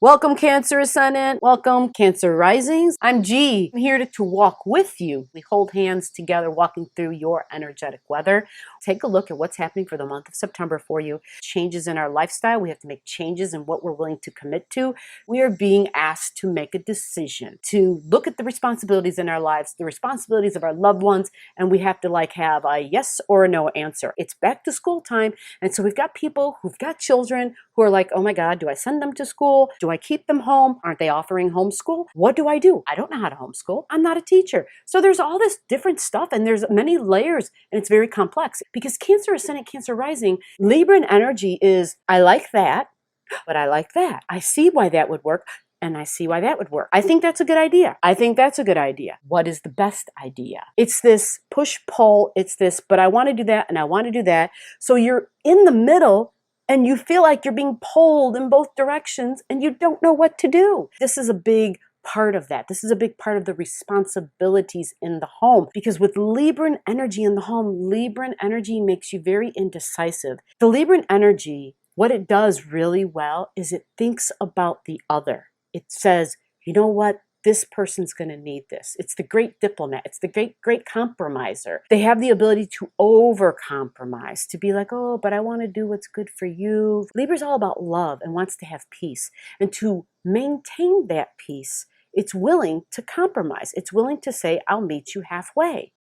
Welcome, Cancer Ascendant. Welcome, Cancer Risings. I'm G. I'm here to walk with you. We hold hands together, walking through your energetic weather. Take a look at what's happening for the month of September for you. Changes in our lifestyle. We have to make changes in what we're willing to commit to. We are being asked to make a decision, to look at the responsibilities in our lives, the responsibilities of our loved ones, and we have to have a yes or a no answer. It's back to school time, and so we've got people who've got children who are like, oh my God, do I send them to school? Do I keep them home? Aren't they offering homeschool? What do? I don't know how to homeschool. I'm not a teacher. So there's all this different stuff and there's many layers and it's very complex because Cancer Ascendant, Cancer Rising, Libran energy is, I like that, but I like that. I see why that would work. And I see why that would work. I think that's a good idea. I think that's a good idea. What is the best idea? It's this push-pull. It's this, but I want to do that and I want to do that. So you're in the middle and you feel like you're being pulled in both directions and you don't know what to do. This is a big part of that. This is a big part of the responsibilities in the home because with Libran energy in the home, Libran energy makes you very indecisive. The Libran energy, what it does really well is it thinks about the other. It says, you know what? This person's going to need this. It's the great diplomat. It's the great compromiser. They have the ability to over-compromise, to be like, oh, but I want to do what's good for you. Libra's all about love and wants to have peace. And to maintain that peace, it's willing to compromise. It's willing to say, I'll meet you halfway.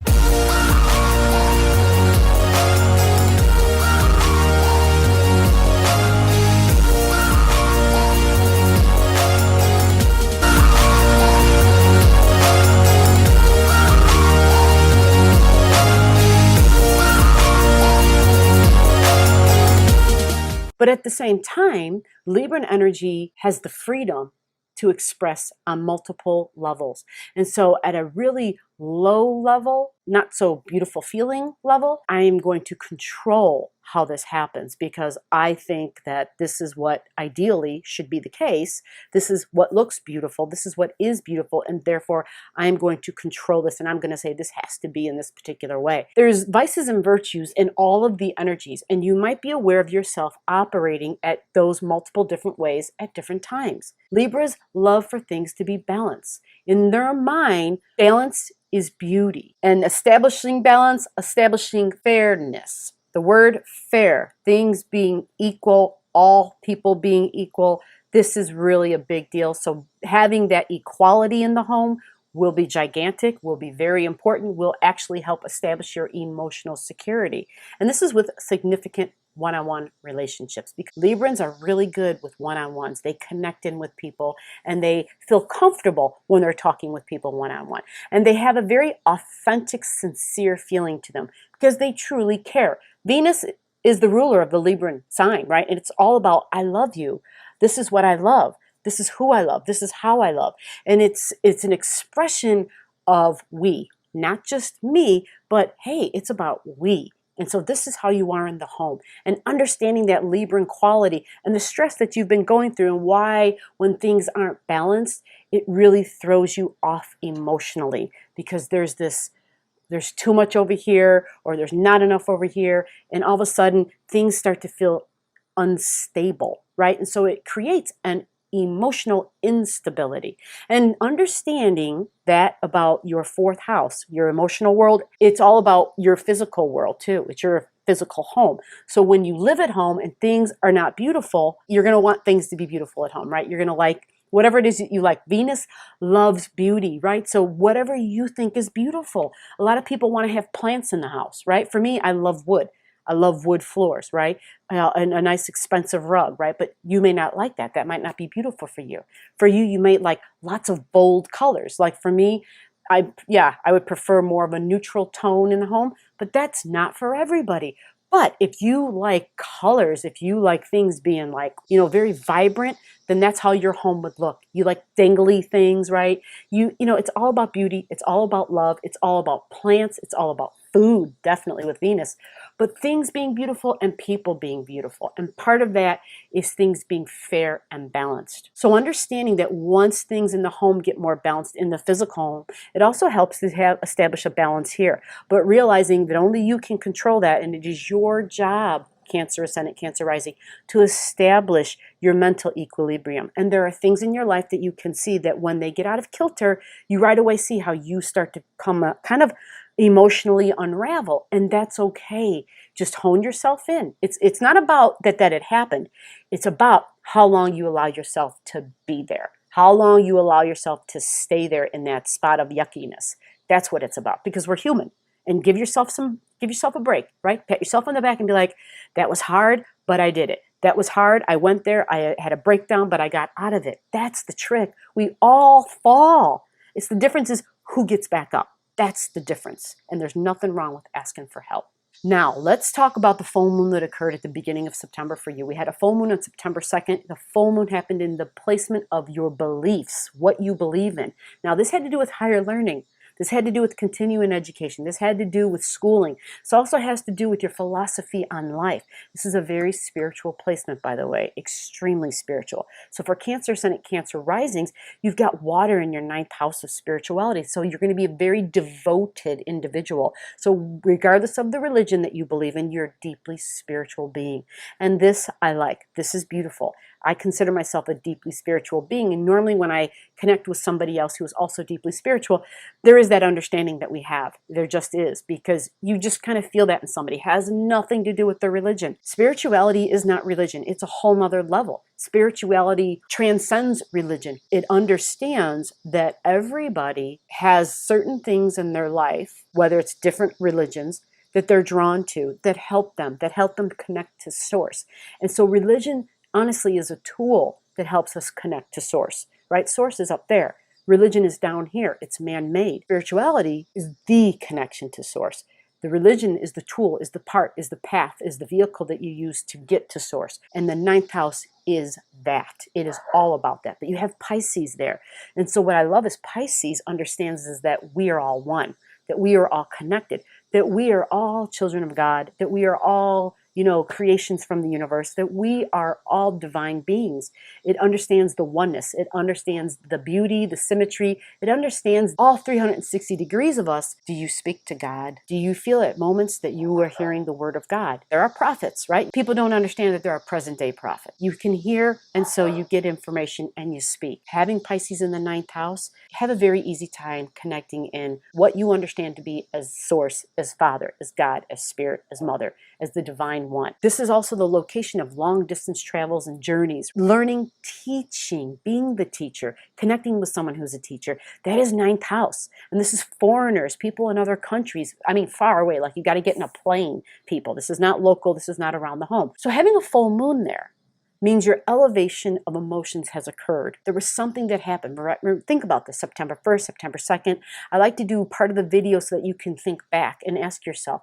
But at the same time, Libran energy has the freedom to express on multiple levels. And so at a really low level, not so beautiful feeling level, I am going to control how this happens because I think that this is what ideally should be the case. This is what looks beautiful. This is what is beautiful. And therefore, I am going to control this. And I'm going to say this has to be in this particular way. There's vices and virtues in all of the energies. And you might be aware of yourself operating at those multiple different ways at different times. Libras love for things to be balanced. In their mind, balance is beauty. And establishing balance, establishing fairness. The word fair, things being equal, all people being equal, this is really a big deal. So having that equality in the home will be gigantic, will be very important, will actually help establish your emotional security. And this is with significant one-on-one relationships because Librans are really good with one-on-ones. They connect in with people and they feel comfortable when they're talking with people one-on-one. And they have a very authentic, sincere feeling to them because they truly care. Venus is the ruler of the Libran sign, right? And it's all about, I love you. This is what I love. This is who I love. This is how I love. And it's an expression of we, not just me, but hey, it's about we. And so this is how you are in the home and understanding that Libran quality and the stress that you've been going through and why when things aren't balanced, it really throws you off emotionally because there's too much over here or there's not enough over here. And all of a sudden things start to feel unstable, right? And so it creates an emotional instability. And understanding that about your fourth house, your emotional world, it's all about your physical world too. It's your physical home. So when you live at home and things are not beautiful, you're going to want things to be beautiful at home, right? You're going to like whatever it is that you like. Venus loves beauty, right? So whatever you think is beautiful. A lot of people want to have plants in the house, right? For me, I love wood. I love wood floors, right? And a nice expensive rug, right? But you may not like that. That might not be beautiful for you. For you, you may like lots of bold colors. Like for me, I would prefer more of a neutral tone in the home, but that's not for everybody. But if you like colors, if you like things being like, very vibrant, then that's how your home would look. You like dangly things, right? It's all about beauty. It's all about love. It's all about plants. It's all about food, definitely with Venus. But things being beautiful and people being beautiful. And part of that is things being fair and balanced. So understanding that once things in the home get more balanced in the physical home, it also helps to establish a balance here. But realizing that only you can control that and it is your job, Cancer Ascendant, Cancer Rising, to establish your mental equilibrium. And there are things in your life that you can see that when they get out of kilter, you right away see how you start to come kind of emotionally unravel, and that's okay. Just hone yourself in. It's not about that it happened. It's about how long you allow yourself to be there, how long you allow yourself to stay there in that spot of yuckiness. That's what it's about, because we're human. And give yourself a break, right? Pat yourself on the back and be like, that was hard, but I did it. That was hard. I went there. I had a breakdown, but I got out of it. That's the trick. We all fall. It's the difference is who gets back up. That's the difference. And there's nothing wrong with asking for help. Now, let's talk about the full moon that occurred at the beginning of September for you. We had a full moon on September 2nd. The full moon happened in the placement of your beliefs, what you believe in. Now, this had to do with higher learning. This had to do with continuing education. This had to do with schooling. This also has to do with your philosophy on life. This is a very spiritual placement, by the way, extremely spiritual. So for Cancer Ascendant, Cancer Risings, you've got water in your ninth house of spirituality. So you're going to be a very devoted individual. So regardless of the religion that you believe in, you're a deeply spiritual being. And this I like. This is beautiful. I consider myself a deeply spiritual being. And normally when I connect with somebody else who is also deeply spiritual, there is that understanding that we have. There just is, because you just kind of feel that in somebody. It has nothing to do with their religion. Spirituality is not religion. It's a whole nother level. Spirituality transcends religion. It understands that everybody has certain things in their life, whether it's different religions, that they're drawn to, that help them connect to source. And so religion honestly is a tool that helps us connect to source, right? Source is up there. Religion is down here. It's man-made. Spirituality is the connection to source. The religion is the tool, is the part, is the path, is the vehicle that you use to get to source. And the ninth house is that. It is all about that. But you have Pisces there. And so what I love is Pisces understands is that we are all one, that we are all connected, that we are all children of God, that we are all, creations from the universe, that we are all divine beings. It understands the oneness. It understands the beauty, the symmetry. It understands all 360 degrees of us. Do you speak to God? Do you feel at moments that you are hearing the word of God? There are prophets, right? People don't understand that there are present day prophets. You can hear, and so you get information and you speak. Having Pisces in the ninth house, have a very easy time connecting in what you understand to be as source, as Father, as God, as Spirit, as Mother, as the divine one. This is also the location of long distance travels and journeys, learning, teaching, being the teacher, connecting with someone who's a teacher. That is ninth house. And this is foreigners, people in other countries. I mean, far away, like you got to get in a plane, people. This is not local. This is not around the home. So having a full moon there means your elevation of emotions has occurred. There was something that happened. Think about this, September 1st, September 2nd. I like to do part of the video so that you can think back and ask yourself,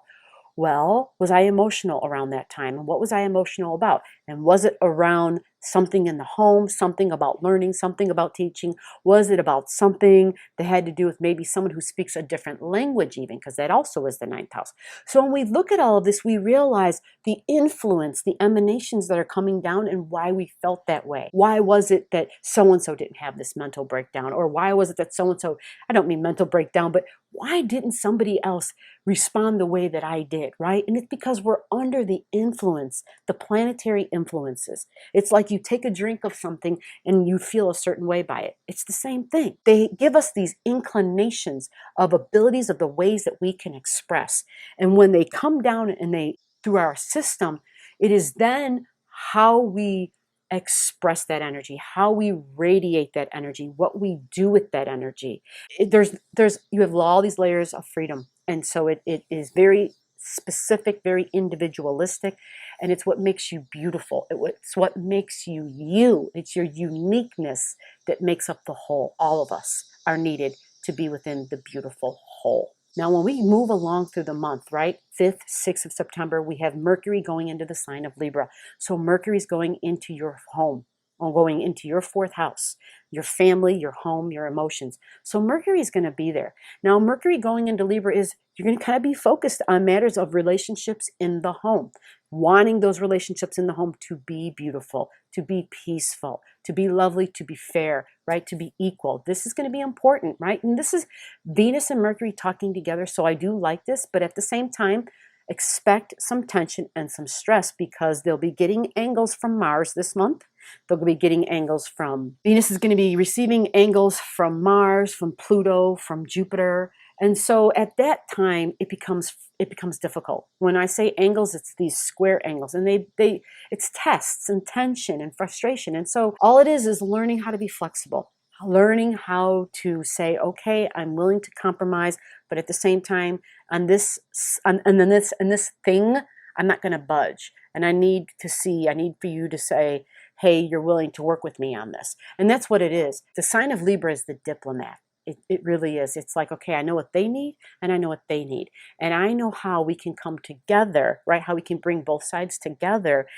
well, was I emotional around that time? And what was I emotional about? And was it around something in the home, something about learning, something about teaching? Was it about something that had to do with maybe someone who speaks a different language even? Because that also is the ninth house. So when we look at all of this, we realize the influence, the emanations that are coming down and why we felt that way. Why was it that so-and-so didn't have this mental breakdown? Or why was it that so-and-so, I don't mean mental breakdown, but why didn't somebody else respond the way that I did, right? And it's because we're under the influence, the planetary influences. It's like you take a drink of something and you feel a certain way by it. It's the same thing. They give us these inclinations of abilities of the ways that we can express. And when they come down and they, through our system, it is then how we express that energy, how we radiate that energy, what we do with that energy. You have all these layers of freedom. And so it is very specific, very individualistic, and it's what makes you beautiful. It's what makes you you. It's your uniqueness that makes up the whole. All of us are needed to be within the beautiful whole. Now, when we move along through the month, right, 5th, 6th of September, we have Mercury going into the sign of Libra. So Mercury's going into your home, or going into your 4th house, your family, your home, your emotions. So Mercury is going to be there. Now, Mercury going into Libra is, you're going to kind of be focused on matters of relationships in the home, wanting those relationships in the home to be beautiful, to be peaceful, to be lovely, to be fair, right? To be equal. This is going to be important, right? And this is Venus and Mercury talking together. So I do like this, but at the same time, expect some tension and some stress because they'll be getting angles from Mars this month. They'll be getting angles from Venus is going to be receiving angles from Mars, from Pluto, from Jupiter. And so at that time, it becomes difficult. When I say angles, it's these square angles, and it's tests and tension and frustration. And so all it is learning how to be flexible, learning how to say, okay, I'm willing to compromise, but at the same time, on this thing, I'm not going to budge. And I need for you to say, hey, you're willing to work with me on this. And that's what it is. The sign of Libra is the diplomat. It really is. It's like, okay, I know what they need and I know what they need. And I know how we can come together, right? How we can bring both sides together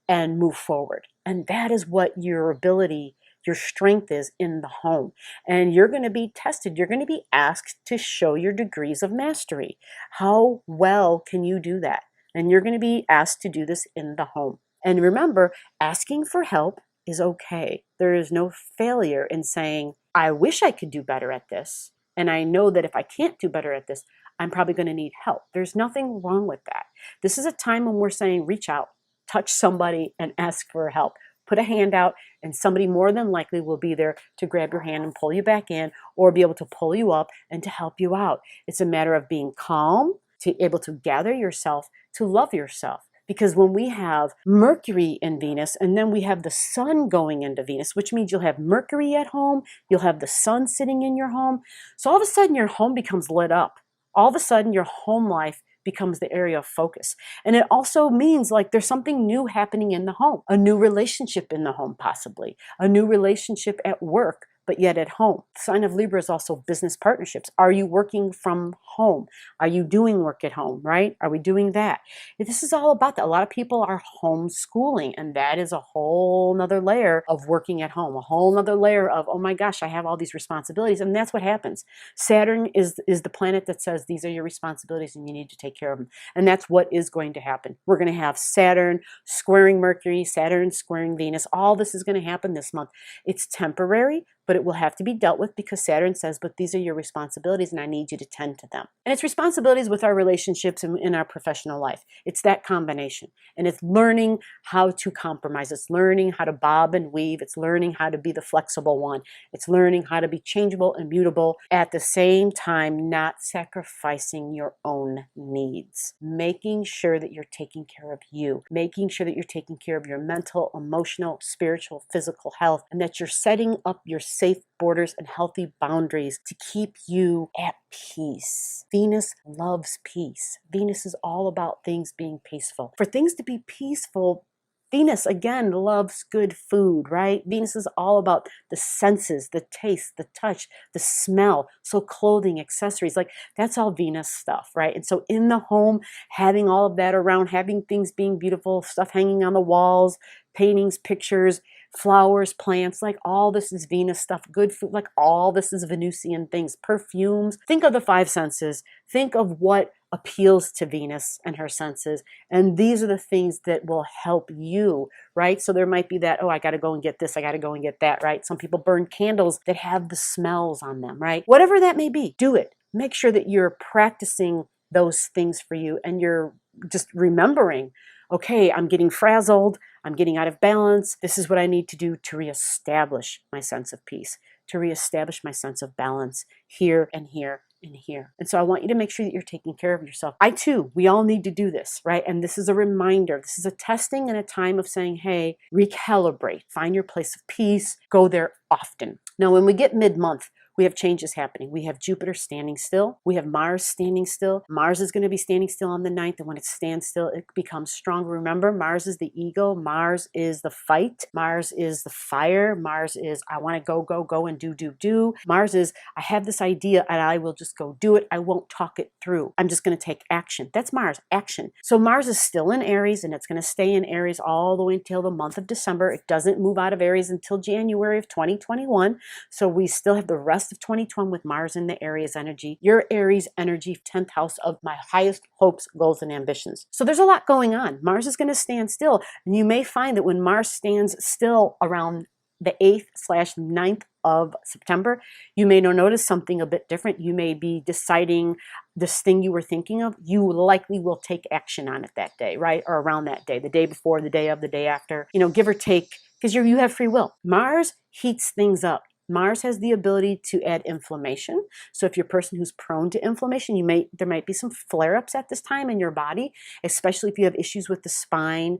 and move forward. And that is what your ability, your strength is in the home. And you're going to be tested. You're going to be asked to show your degrees of mastery. How well can you do that? And you're going to be asked to do this in the home. And remember, asking for help is okay. There is no failure in saying, I wish I could do better at this. And I know that if I can't do better at this, I'm probably going to need help. There's nothing wrong with that. This is a time when we're saying, reach out, touch somebody and ask for help. Put a hand out and somebody more than likely will be there to grab your hand and pull you back in or be able to pull you up and to help you out. It's a matter of being calm, to able to gather yourself, to love yourself. Because when we have Mercury in Venus and then we have the sun going into Venus, which means you'll have Mercury at home, you'll have the sun sitting in your home. So all of a sudden your home becomes lit up. All of a sudden your home life becomes the area of focus. And it also means like there's something new happening in the home, a new relationship in the home possibly, a new relationship at work, but yet at home. The sign of Libra is also business partnerships. Are you working from home? Are you doing work at home, right? Are we doing that? This is all about that. A lot of people are homeschooling, and that is a whole nother layer of working at home, a whole nother layer of, oh my gosh, I have all these responsibilities. And that's what happens. Saturn is the planet that says these are your responsibilities and you need to take care of them. And that's what is going to happen. We're going to have Saturn squaring Mercury, Saturn squaring Venus. All this is going to happen this month. It's temporary, but it will have to be dealt with because Saturn says, but these are your responsibilities and I need you to tend to them. And it's responsibilities with our relationships and in our professional life. It's that combination. And it's learning how to compromise. It's learning how to bob and weave. It's learning how to be the flexible one. It's learning how to be changeable and mutable at the same time, not sacrificing your own needs. Making sure that you're taking care of you. Making sure that you're taking care of your mental, emotional, spiritual, physical health, and that you're setting up your safe borders and healthy boundaries to keep you at peace. Venus loves peace. Venus is all about things being peaceful. For things to be peaceful, Venus, again, loves good food, right? Venus is all about the senses, the taste, the touch, the smell. So clothing, accessories, like that's all Venus stuff, right? And so in the home, having all of that around, having things being beautiful, stuff hanging on the walls, paintings, pictures, flowers, plants, like all this is Venus stuff, good food, like all this is Venusian things, perfumes. Think of the five senses. Think of what appeals to Venus and her senses. And these are the things that will help you, right? So there might be that, oh, I got to go and get this. I got to go and get that, right? Some people burn candles that have the smells on them, right? Whatever that may be, do it. Make sure that you're practicing those things for you and you're just remembering, okay, I'm getting frazzled. I'm getting out of balance. This is what I need to do to reestablish my sense of peace, to reestablish my sense of balance here and here and here. And so I want you to make sure that you're taking care of yourself. I too, we all need to do this, right? And this is a reminder. This is a testing and a time of saying, hey, recalibrate, find your place of peace, go there often. Now, when we get mid-month, we have changes happening. We have Jupiter standing still. We have Mars standing still. Mars is going to be standing still on the 9th. And when it stands still, it becomes stronger. Remember, Mars is the ego. Mars is the fight. Mars is the fire. Mars is, I want to go, go, go and do. Mars is, I have this idea and I will just go do it. I won't talk it through. I'm just going to take action. That's Mars, action. So Mars is still in Aries and it's going to stay in Aries all the way until the month of December. It doesn't move out of Aries until January of 2021. So we still have the rest of 2020 with Mars in the Aries energy. Your Aries energy, 10th house of my highest hopes, goals, and ambitions. So there's a lot going on. Mars is going to stand still. And you may find that when Mars stands still around the 8th/9th of September, you may notice something a bit different. You may be deciding this thing you were thinking of, you likely will take action on it that day, right? Or around that day, the day before, the day of, the day after, give or take, because you have free will. Mars heats things up. Mars has the ability to add inflammation. So if you're a person who's prone to inflammation, there might be some flare-ups at this time in your body, especially if you have issues with the spine,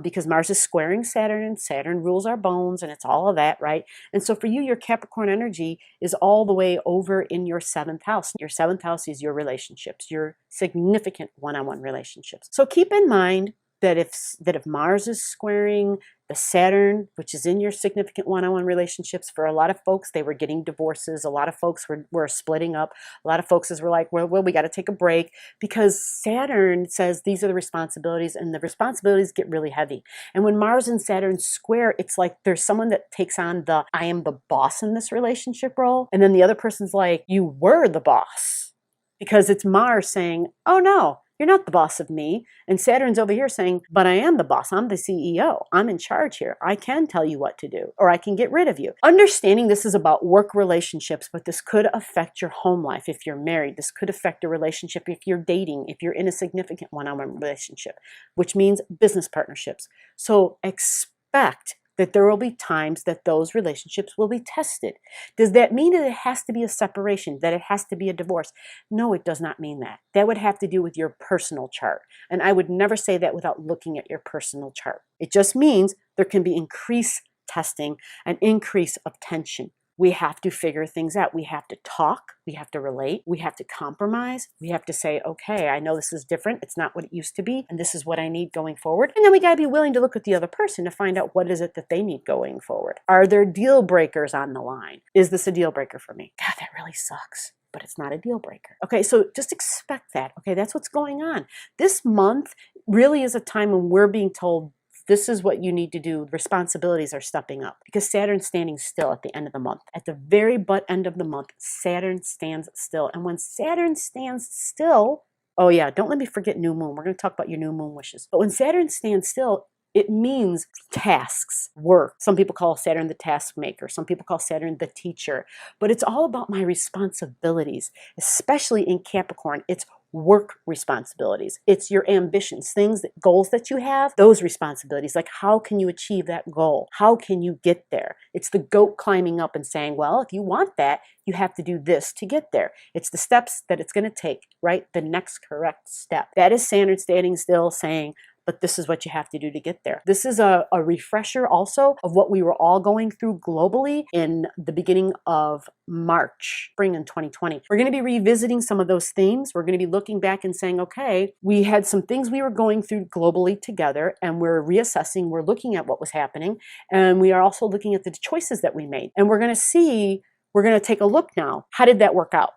because Mars is squaring Saturn, and Saturn rules our bones, and it's all of that, right? And so for you, your Capricorn energy is all the way over in your 7th house. Your 7th house is your relationships, your significant one-on-one relationships. So keep in mind that if Mars is squaring the Saturn, which is in your significant one-on-one relationships, for a lot of folks, they were getting divorces. A lot of folks were splitting up. A lot of folks were like, well, we got to take a break, because Saturn says these are the responsibilities, and the responsibilities get really heavy. And when Mars and Saturn square, it's like there's someone that takes on the I am the boss in this relationship role, and then the other person's like, you were the boss, because it's Mars saying, oh no, you're not the boss of me. And Saturn's over here saying, but I am the boss. I'm the CEO. I'm in charge here. I can tell you what to do, or I can get rid of you. Understanding this is about work relationships, but this could affect your home life if you're married. This could affect a relationship if you're dating, if you're in a significant one-on-one relationship, which means business partnerships. So expect that there will be times that those relationships will be tested. Does that mean that it has to be a separation, that it has to be a divorce? No, it does not mean that. That would have to do with your personal chart. And I would never say that without looking at your personal chart. It just means there can be increased testing, an increase of tension. We have to figure things out. We have to talk. We have to relate. We have to compromise. We have to say, okay, I know this is different. It's not what it used to be, and this is what I need going forward. And then we got to be willing to look at the other person to find out what is it that they need going forward. Are there deal breakers on the line? Is this a deal breaker for me? God, that really sucks, but it's not a deal breaker. Okay, so just expect that. Okay, that's what's going on. This month really is a time when we're being told, this is what you need to do. Responsibilities are stepping up, because Saturn's standing still at the end of the month. At the very butt end of the month, Saturn stands still. And when Saturn stands still, oh yeah, don't let me forget new moon. We're going to talk about your new moon wishes. But when Saturn stands still, it means tasks, work. Some people call Saturn the task maker. Some people call Saturn the teacher. But it's all about my responsibilities, especially in Capricorn. It's work responsibilities. It's your ambitions, goals that you have, those responsibilities. Like, how can you achieve that goal? How can you get there? It's the goat climbing up and saying, well, if you want that, you have to do this to get there. It's the steps that it's going to take, right? The next correct step. That is Saturn standing still saying, but this is what you have to do to get there. This is a refresher also of what we were all going through globally in the beginning of March, spring in 2020. We're going to be revisiting some of those themes. We're going to be looking back and saying, okay, we had some things we were going through globally together, and we're reassessing, we're looking at what was happening, and we are also looking at the choices that we made. And we're going to take a look now. How did that work out?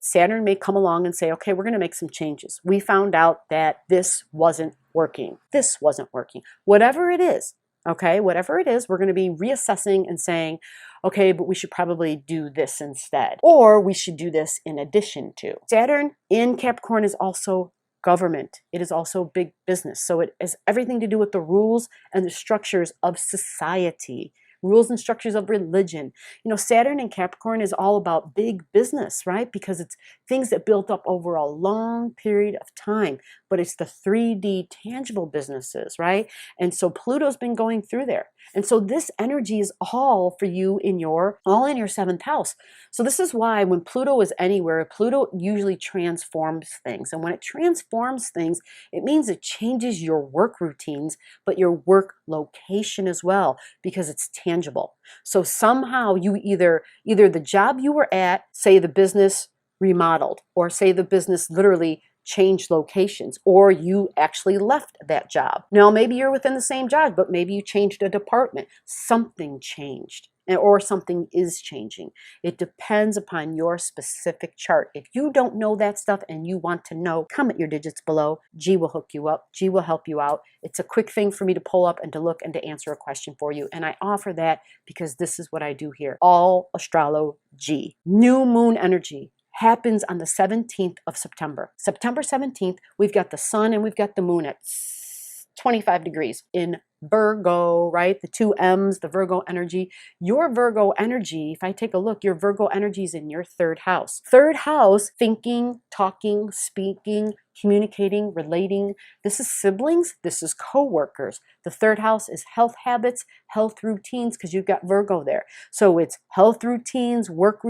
Saturn may come along and say, okay, we're going to make some changes. We found out that this wasn't working. This wasn't working. Whatever it is, okay, whatever it is, we're going to be reassessing and saying, okay, but we should probably do this instead. Or we should do this in addition to. Saturn in Capricorn is also government. It is also big business. So it has everything to do with the rules and the structures of society. Rules and structures of religion. Saturn in Capricorn is all about big business, right? Because it's things that built up over a long period of time, but it's the 3D tangible businesses, right? And so Pluto's been going through there. And so this energy is all for you all in your 7th house. So this is why when Pluto is anywhere, Pluto usually transforms things. And when it transforms things, it means it changes your work routines, but your work location as well, because it's tangible. So somehow you either the job you were at, say the business remodeled, or say the business literally changed locations, or you actually left that job. Now, maybe you're within the same job, but maybe you changed a department. Something changed, or something is changing. It depends upon your specific chart. If you don't know that stuff and you want to know, comment your digits below. G will hook you up. G will help you out. It's a quick thing for me to pull up and to look and to answer a question for you. And I offer that because this is what I do here. All astrology. New moon energy happens on the 17th of September. September 17th, we've got the sun and we've got the moon at 25 degrees in Virgo, right? The two M's, the Virgo energy. Your Virgo energy, if I take a look, your Virgo energy is in your third house. Third house, thinking, talking, speaking, communicating, relating. This is siblings. This is co-workers. The third house is health habits, health routines, because you've got Virgo there. So it's health routines, work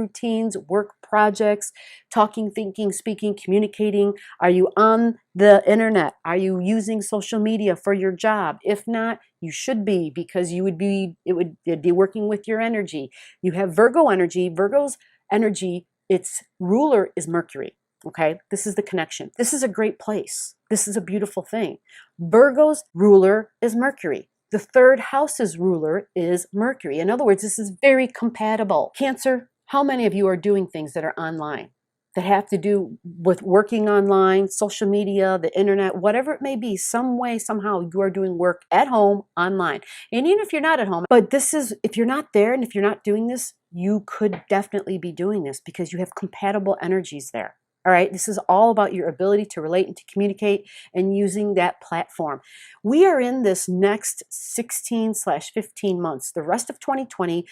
projects, talking, thinking, speaking, communicating. Are you on the internet? Are you using social media for your job? If not, you should be, because it'd be working with your energy. You have Virgo energy. Virgo's energy, its ruler is Mercury. Okay, this is the connection. This is a great place. This is a beautiful thing. Virgo's ruler is Mercury. The third house's ruler is Mercury. In other words, this is very compatible. Cancer, how many of you are doing things that are online, that have to do with working online, social media, the internet, whatever it may be, some way, somehow you are doing work at home, online. And even if you're not at home, but this is, if you're not there and if you're not doing this, you could definitely be doing this because you have compatible energies there. All right, this is all about your ability to relate and to communicate and using that platform. We are in this next 16/15 months, the rest of 2020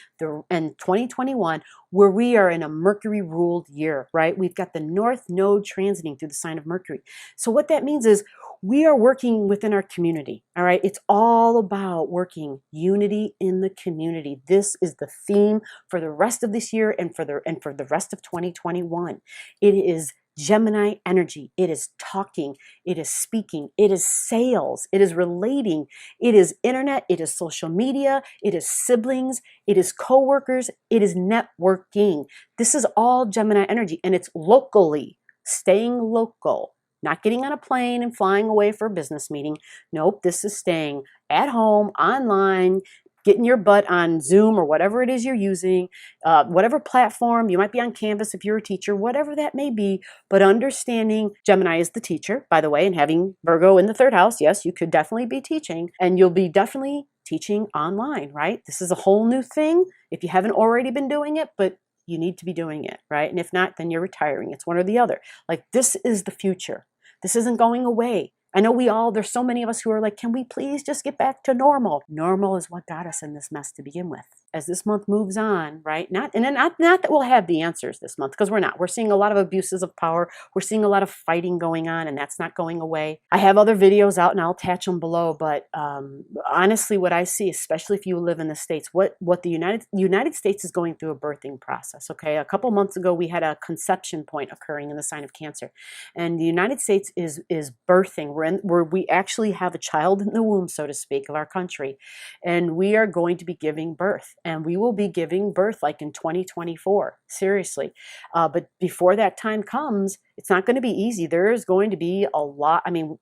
and 2021, where we are in a Mercury ruled year, right? We've got the North Node transiting through the sign of Mercury. So what that means is we are working within our community, all right? It's all about working unity in the community. This is the theme for the rest of this year and for the rest of 2021. It is Gemini energy. It is talking, it is speaking, it is sales, it is relating, it is internet, it is social media, it is siblings, it is co-workers, it is networking. This is all Gemini energy, and it's locally, staying local, not getting on a plane and flying away for a business meeting. Nope, this is staying at home, online, getting your butt on Zoom or whatever it is you're using, whatever platform. You might be on Canvas if you're a teacher, whatever that may be, but understanding Gemini is the teacher, by the way, and having Virgo in the third house, yes, you could definitely be teaching, and you'll be definitely teaching online, right? This is a whole new thing if you haven't already been doing it, but you need to be doing it, right? And if not, then you're retiring. It's one or the other. Like, this is the future. This isn't going away. I know there's so many of us who are like, can we please just get back to normal? Normal is what got us in this mess to begin with. As this month moves on, right? Not that we'll have the answers this month, because we're not. We're seeing a lot of abuses of power. We're seeing a lot of fighting going on, and that's not going away. I have other videos out, and I'll attach them below. But honestly, what I see, especially if you live in the States, what the United States is going through a birthing process. Okay, a couple months ago, we had a conception point occurring in the sign of Cancer, and the United States is birthing. Where we actually have a child in the womb, so to speak, of our country, and we are going to be giving birth. And we will be giving birth like in 2024, seriously. But before that time comes, it's not going to be easy. There is going to be a lot. I mean,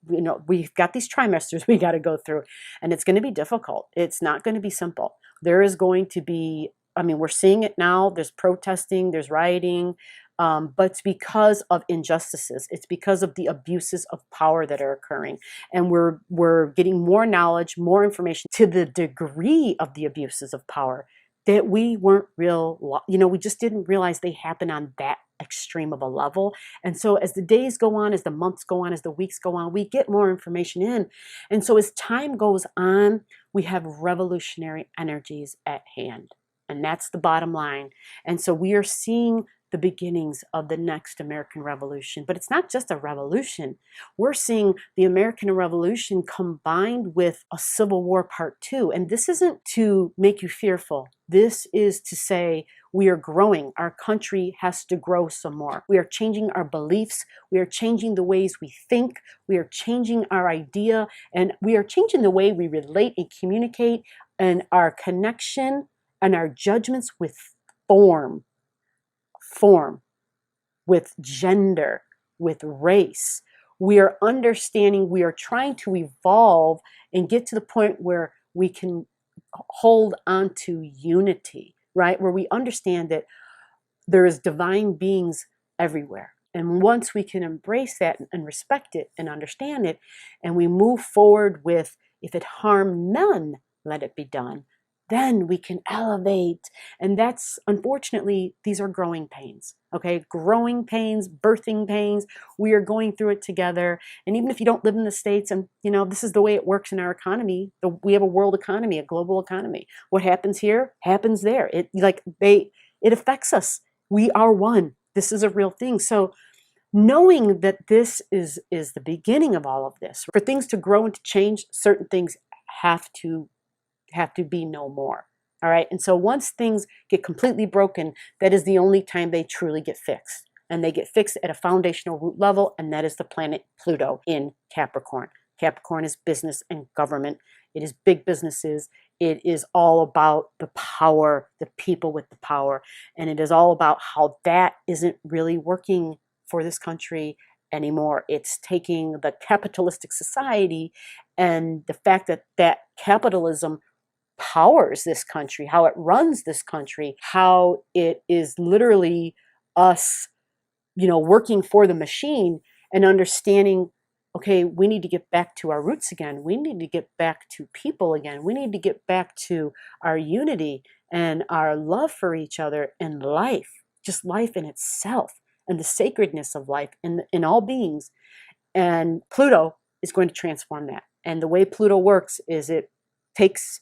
we've got these trimesters we got to go through, and it's going to be difficult. It's not going to be simple. There is going to be, I mean, we're seeing it now. There's protesting, there's rioting, but it's because of injustices. It's because of the abuses of power that are occurring. And we're getting more knowledge, more information to the degree of the abuses of power that we weren't we just didn't realize they happen on that extreme of a level. And so as the days go on, as the months go on, as the weeks go on, we get more information in. And so as time goes on, we have revolutionary energies at hand. And that's the bottom line. And so we are seeing the beginnings of the next American Revolution. But it's not just a revolution. We're seeing the American Revolution combined with a Civil War Part 2. And this isn't to make you fearful. This is to say we are growing. Our country has to grow some more. We are changing our beliefs. We are changing the ways we think. We are changing our idea. And we are changing the way we relate and communicate, and our connection and our judgments with form, with gender, with race. We are understanding, we are trying to evolve and get to the point where we can hold on to unity, right? Where we understand that there is divine beings everywhere. And once we can embrace that and respect it and understand it, and we move forward with, if it harm none, let it be done, then we can elevate. And that's, unfortunately, these are growing pains. Okay, growing pains, birthing pains. We are going through it together. And even if you don't live in the States, and this is the way it works in our economy. We have a world economy, a global economy. What happens here happens there. It affects us. We are one. This is a real thing. So knowing that this is the beginning of all of this, for things to grow and to change, certain things have to be no more. All right. And so once things get completely broken, that is the only time they truly get fixed. And they get fixed at a foundational root level, and that is the planet Pluto in Capricorn. Capricorn is business and government. It is big businesses. It is all about the power, the people with the power. And it is all about how that isn't really working for this country anymore. It's taking the capitalistic society and the fact that capitalism powers this country, how it runs this country, how it is literally us, working for the machine, and understanding, okay, we need to get back to our roots again. We need to get back to people again. We need to get back to our unity and our love for each other and life, just life in itself, and the sacredness of life in all beings. And Pluto is going to transform that. And the way Pluto works is it takes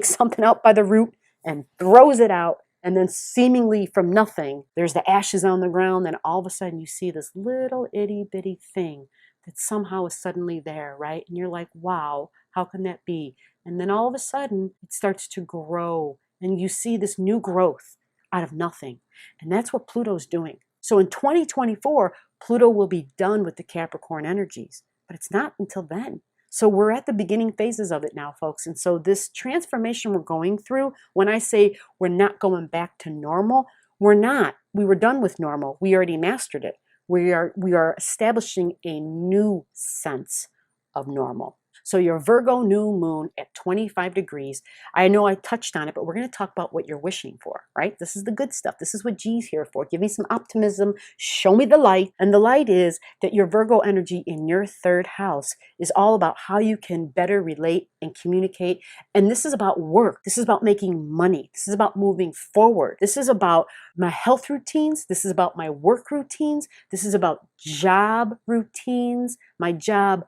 something out by the root and throws it out, and then seemingly from nothing, there's the ashes on the ground, and all of a sudden you see this little itty bitty thing that somehow is suddenly there, right? And you're like, wow, how can that be? And then all of a sudden it starts to grow, and you see this new growth out of nothing. And that's what Pluto's doing. So in 2024, Pluto will be done with the Capricorn energies, but it's not until then. So we're at the beginning phases of it now, folks. And so this transformation we're going through, when I say we're not going back to normal, we're not. We were done with normal. We already mastered it. We are establishing a new sense of normal. So your Virgo new moon at 25 degrees, I know I touched on it, but we're going to talk about what you're wishing for, right? This is the good stuff. This is what G's here for. Give me some optimism. Show me the light. And the light is that your Virgo energy in your third house is all about how you can better relate and communicate. And this is about work. This is about making money. This is about moving forward. This is about my health routines. This is about my work routines. This is about job routines, my job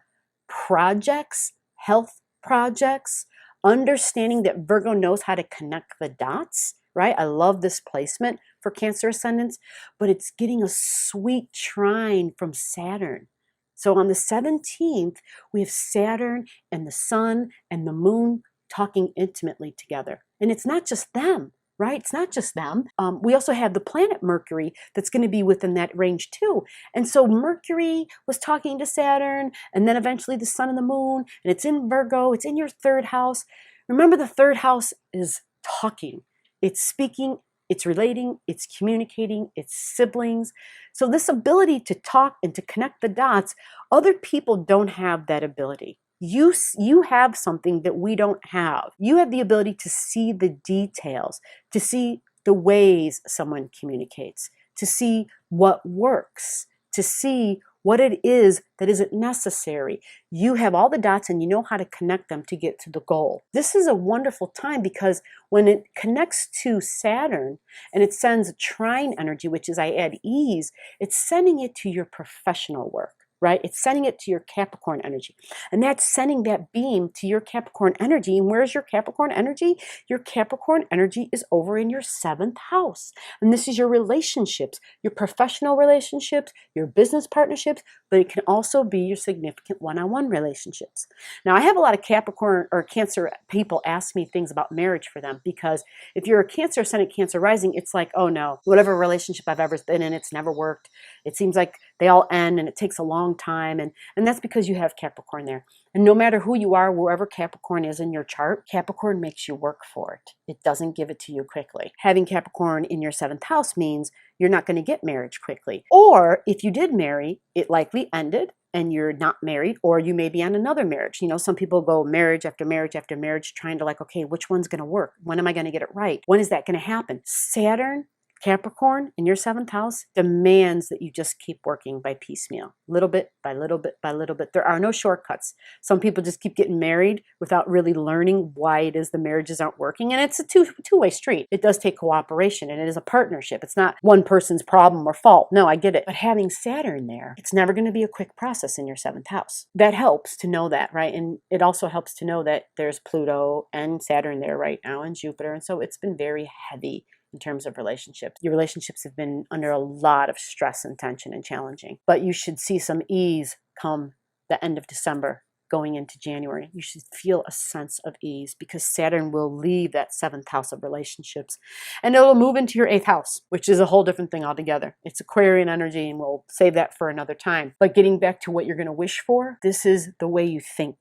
projects, health projects, understanding that Virgo knows how to connect the dots, right? I love this placement for Cancer ascendants, but it's getting a sweet trine from Saturn. So on the 17th, we have Saturn and the sun and the moon talking intimately together. And it's not just them, right? It's not just them. We also have the planet Mercury that's going to be within that range too. And so Mercury was talking to Saturn, and then eventually the sun and the moon, and it's in Virgo, it's in your third house. Remember, the third house is talking, it's speaking, it's relating, it's communicating, it's siblings. So this ability to talk and to connect the dots, other people don't have that ability. You have something that we don't have. You have the ability to see the details, to see the ways someone communicates, to see what works, to see what it is that isn't necessary. You have all the dots and you know how to connect them to get to the goal. This is a wonderful time because when it connects to Saturn and it sends a trine energy, which is I add ease, it's sending it to your professional work. Right? It's sending it to your Capricorn energy. And that's sending that beam to your Capricorn energy. And where's your Capricorn energy? Your Capricorn energy is over in your 7th house. And this is your relationships, your professional relationships, your business partnerships, but it can also be your significant one-on-one relationships. Now, I have a lot of Capricorn or Cancer people ask me things about marriage for them, because if you're a Cancer ascendant, Cancer rising, it's like, oh no, whatever relationship I've ever been in, it's never worked. It seems like they all end and it takes a long time. And that's because you have Capricorn there. And no matter who you are, wherever Capricorn is in your chart, Capricorn makes you work for it. It doesn't give it to you quickly. Having Capricorn in your 7th house means you're not going to get marriage quickly. Or if you did marry, it likely ended and you're not married, or you may be on another marriage. You know, some people go marriage after marriage after marriage, trying to like, okay, which one's going to work? When am I going to get it right? When is that going to happen? Saturn, Capricorn in your 7th house demands that you just keep working by piecemeal, little bit by little bit by little bit. There are no shortcuts. Some people just keep getting married without really learning why it is the marriages aren't working. And it's a two-way street. It does take cooperation, and it is a partnership. It's not one person's problem or fault. No, I get it. But having Saturn there, it's never going to be a quick process in your 7th house. That helps to know that, right? And it also helps to know that there's Pluto and Saturn there right now, and Jupiter. And so it's been very heavy in terms of relationships. Your relationships have been under a lot of stress and tension and challenging, but you should see some ease come the end of December going into January. You should feel a sense of ease because Saturn will leave that 7th house of relationships and it'll move into your 8th house, which is a whole different thing altogether. It's Aquarian energy, and we'll save that for another time. But getting back to what you're going to wish for, this is the way you think,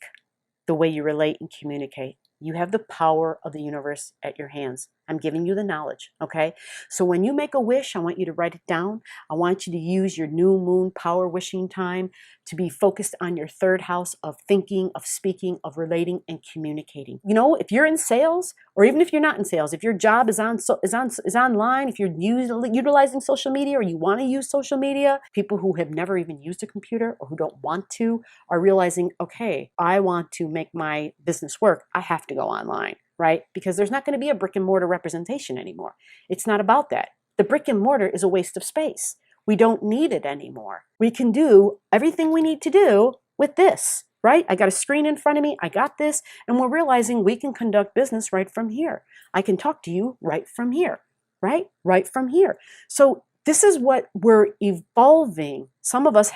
the way you relate and communicate. You have the power of the universe at your hands. I'm giving you the knowledge, okay? So when you make a wish, I want you to write it down. I want you to use your new moon power wishing time to be focused on your 3rd house of thinking, of speaking, of relating, and communicating. You know, if you're in sales, or even if you're not in sales, if your job is online, if you're utilizing social media or you want to use social media, people who have never even used a computer or who don't want to are realizing, okay, I want to make my business work. I have to go online. Right? Because there's not going to be a brick and mortar representation anymore. It's not about that. The brick and mortar is a waste of space. We don't need it anymore. We can do everything we need to do with this, right? I got a screen in front of me. I got this. And we're realizing we can conduct business right from here. I can talk to you right from here, right? Right from here. So this is what we're evolving. Some of us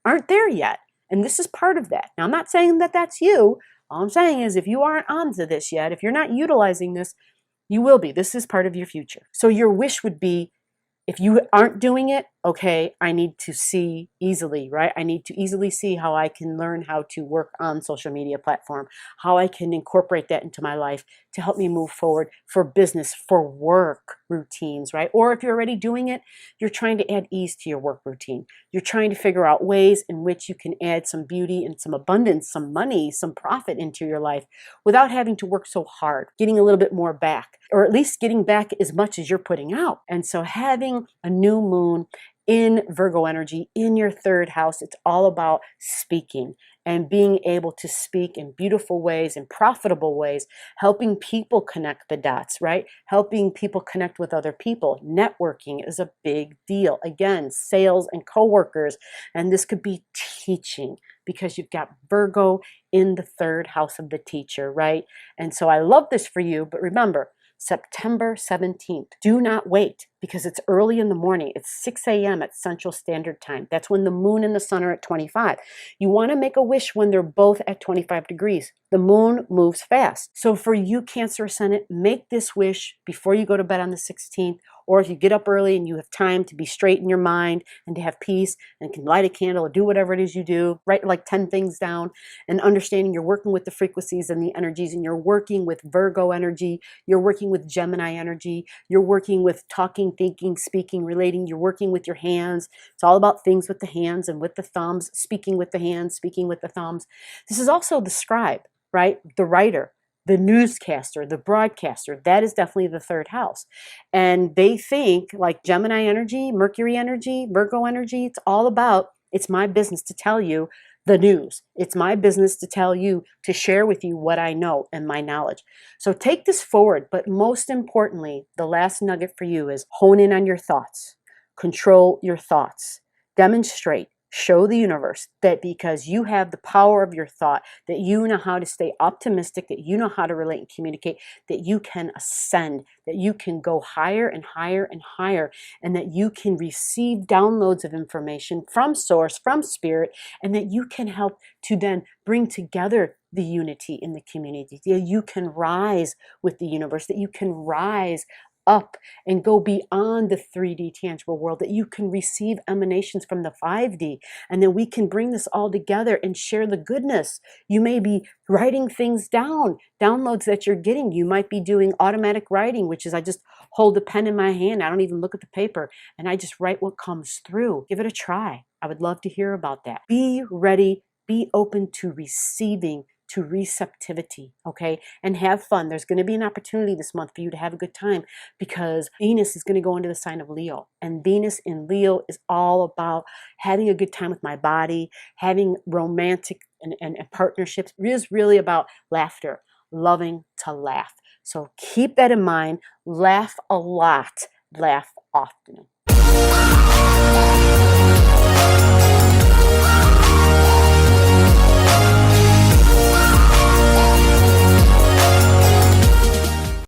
aren't there yet. And this is part of that. Now, I'm not saying that that's you. All I'm saying is if you aren't onto this yet, if you're not utilizing this, you will be. This is part of your future. So your wish would be, if you aren't doing it, okay, I need to see easily, right? I need to easily see how I can learn how to work on social media platform, how I can incorporate that into my life to help me move forward for business, for work routines, right? Or if you're already doing it, you're trying to add ease to your work routine. You're trying to figure out ways in which you can add some beauty and some abundance, some money, some profit into your life without having to work so hard, getting a little bit more back, or at least getting back as much as you're putting out. And so having a new moon in Virgo energy in your 3rd house, it's all about speaking and being able to speak in beautiful ways and profitable ways, helping people connect the dots, right? Helping people connect with other people. Networking is a big deal. Again, sales and coworkers, and this could be teaching because you've got Virgo in the 3rd house of the teacher, right? And so I love this for you, but remember, September 17th. Do not wait because it's early in the morning. It's 6 a.m. at Central Standard Time. That's when the moon and the sun are at 25. You want to make a wish when they're both at 25 degrees. The moon moves fast. So for you, Cancer Ascendant, make this wish before you go to bed on the 16th, or if you get up early and you have time to be straight in your mind and to have peace and can light a candle or do whatever it is you do, write like 10 things down and understanding you're working with the frequencies and the energies, and you're working with Virgo energy, you're working with Gemini energy, you're working with talking, thinking, speaking, relating, you're working with your hands. It's all about things with the hands and with the thumbs, speaking with the hands, speaking with the thumbs. This is also the scribe, right? The writer, the newscaster, the broadcaster. That is definitely the 3rd house. And they think like Gemini energy, Mercury energy, Virgo energy, it's all about, it's my business to tell you the news. It's my business to tell you, to share with you what I know and my knowledge. So take this forward, but most importantly, the last nugget for you is hone in on your thoughts, control your thoughts, demonstrate, show the universe that because you have the power of your thought, that you know how to stay optimistic, that you know how to relate and communicate, that you can ascend, that you can go higher and higher and higher, and that you can receive downloads of information from source, from spirit, and that you can help to then bring together the unity in the community. That you can rise with the universe, that you can rise up and go beyond the 3D tangible world, that you can receive emanations from the 5D, and then we can bring this all together and share the goodness. You may be writing things down, downloads that you're getting. You might be doing automatic writing, which is I just hold the pen in my hand. I don't even look at the paper, and I just write what comes through. Give it a try. I would love to hear about that. Be ready, be open to receiving to receptivity, okay? And have fun. There's going to be an opportunity this month for you to have a good time because Venus is going to go into the sign of Leo. And Venus in Leo is all about having a good time with my body, having romantic and partnerships. It is really about laughter, loving to laugh. So keep that in mind. Laugh a lot, laugh often.